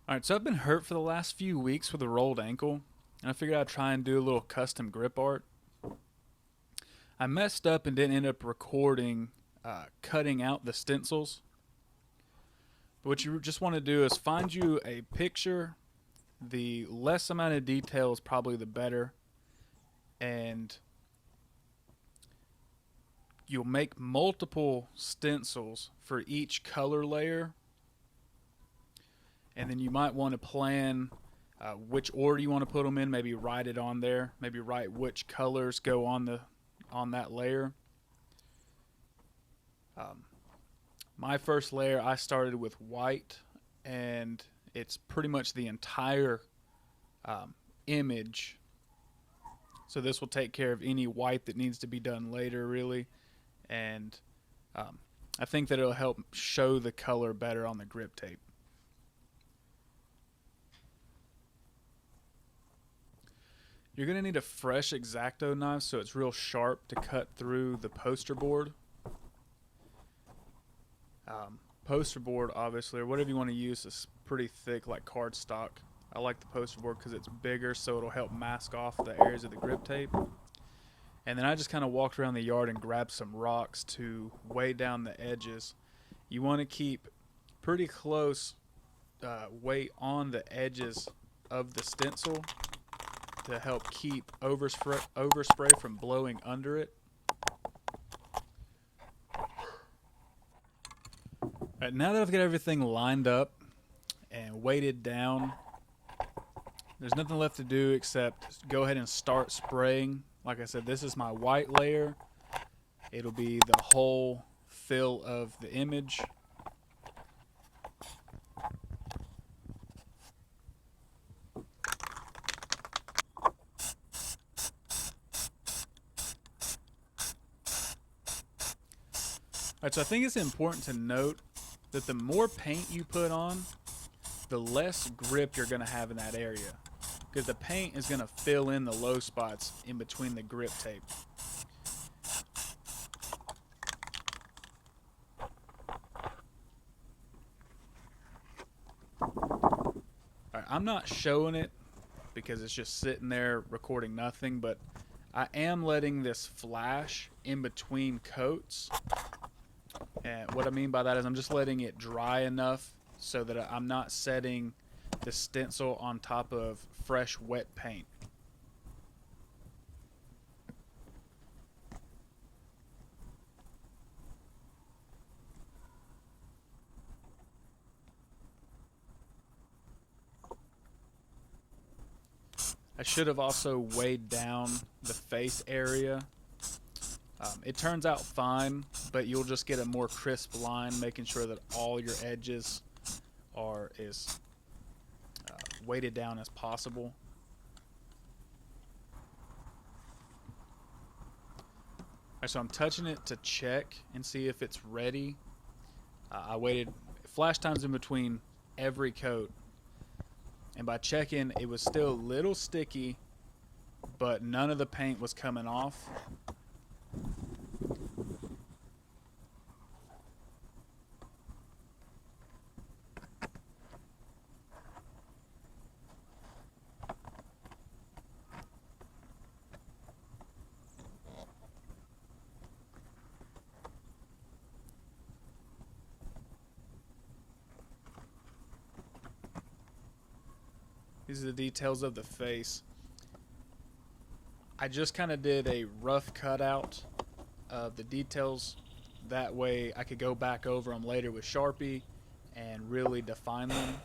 Alright, so I've been hurt for the last few weeks with a rolled ankle, and I figured I'd try and do a little custom grip art. I messed up and didn't end up recording cutting out the stencils. But what you just want to do is find you a picture. The less amount of detail is probably the better. And you'll make multiple stencils for each color layer. And then you might want to plan which order you want to put them in. Maybe write it on there. Maybe write which colors go on that layer. My first layer, I started with white, and it's pretty much the entire image. So this will take care of any white that needs to be done later, really. And I think that it'll help show the color better on the grip tape. You're going to need a fresh X-Acto knife so it's real sharp to cut through the poster board. Poster board, obviously, or whatever you want to use, is pretty thick, like cardstock. I like the poster board because it's bigger, so it'll help mask off the areas of the grip tape. And then I just kind of walked around the yard and grabbed some rocks to weigh down the edges. You want to keep pretty close weight on the edges of the stencil to help keep overspray from blowing under it. Alright, now that I've got everything lined up and weighted down, there's nothing left to do except go ahead and start spraying. Like I said, this is my white layer. It'll be the whole fill of the image. Alright, so I think it's important to note that the more paint you put on, the less grip you're going to have in that area, because the paint is going to fill in the low spots in between the grip tape. Alright, I'm not showing it because it's just sitting there recording nothing, but I am letting this flash in between coats. And what I mean by that is I'm just letting it dry enough so that I'm not setting the stencil on top of fresh wet paint. I should have also weighed down the face area. It turns out fine, but you'll just get a more crisp line, making sure that all your edges are as weighted down as possible. Alright, so I'm touching it to check and see if it's ready. I waited flash times in between every coat, and by checking, it was still a little sticky, but none of the paint was coming off. These are the details of the face. I just kind of did a rough cutout of the details. That way I could go back over them later with Sharpie and really define them.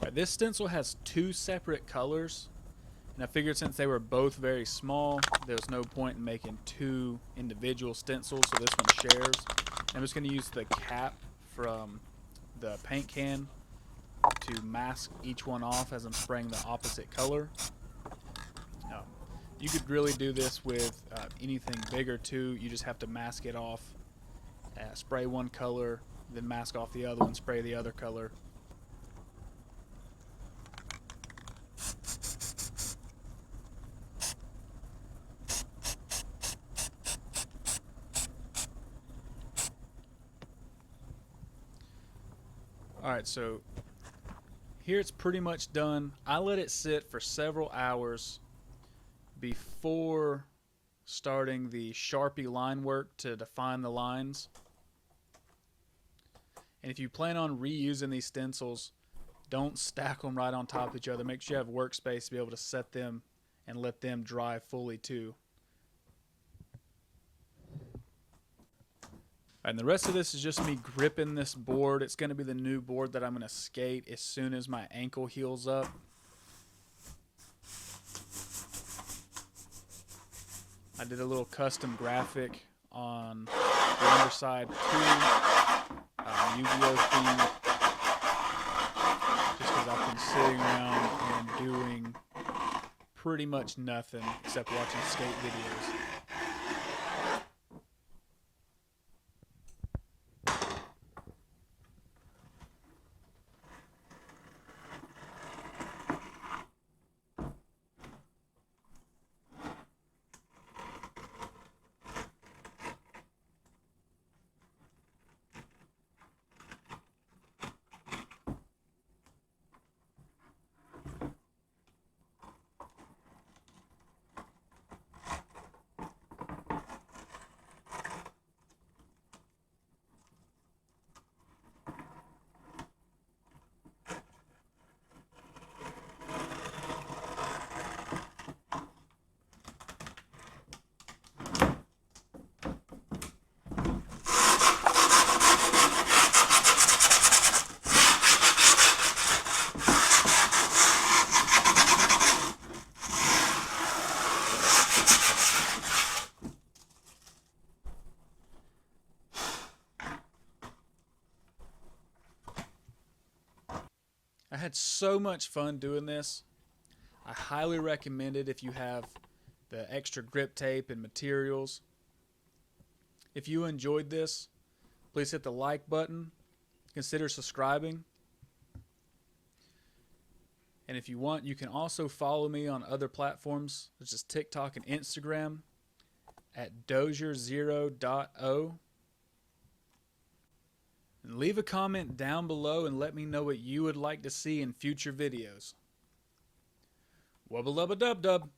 Right, this stencil has two separate colors, and I figured since they were both very small, there was no point in making two individual stencils, so this one shares. I'm just going to use the cap from the paint can to mask each one off as I'm spraying the opposite color. You could really do this with anything bigger too. You just have to mask it off, spray one color, then mask off the other one, spray the other color. Alright, so here it's pretty much done. I let it sit for several hours before starting the Sharpie line work to define the lines. And if you plan on reusing these stencils, don't stack them right on top of each other. Make sure you have workspace to be able to set them and let them dry fully too. And the rest of this is just me gripping this board. It's going to be the new board that I'm going to skate as soon as my ankle heals up. I did a little custom graphic on the underside too, Yu-Gi-Oh theme, just because I've been sitting around and doing pretty much nothing except watching skate videos. I had so much fun doing this. I highly recommend it if you have the extra grip tape and materials. If you enjoyed this, please hit the like button. Consider subscribing. And if you want, you can also follow me on other platforms such as TikTok and Instagram at dozier0.o. And leave a comment down below and let me know what you would like to see in future videos. Wubba lubba dub dub.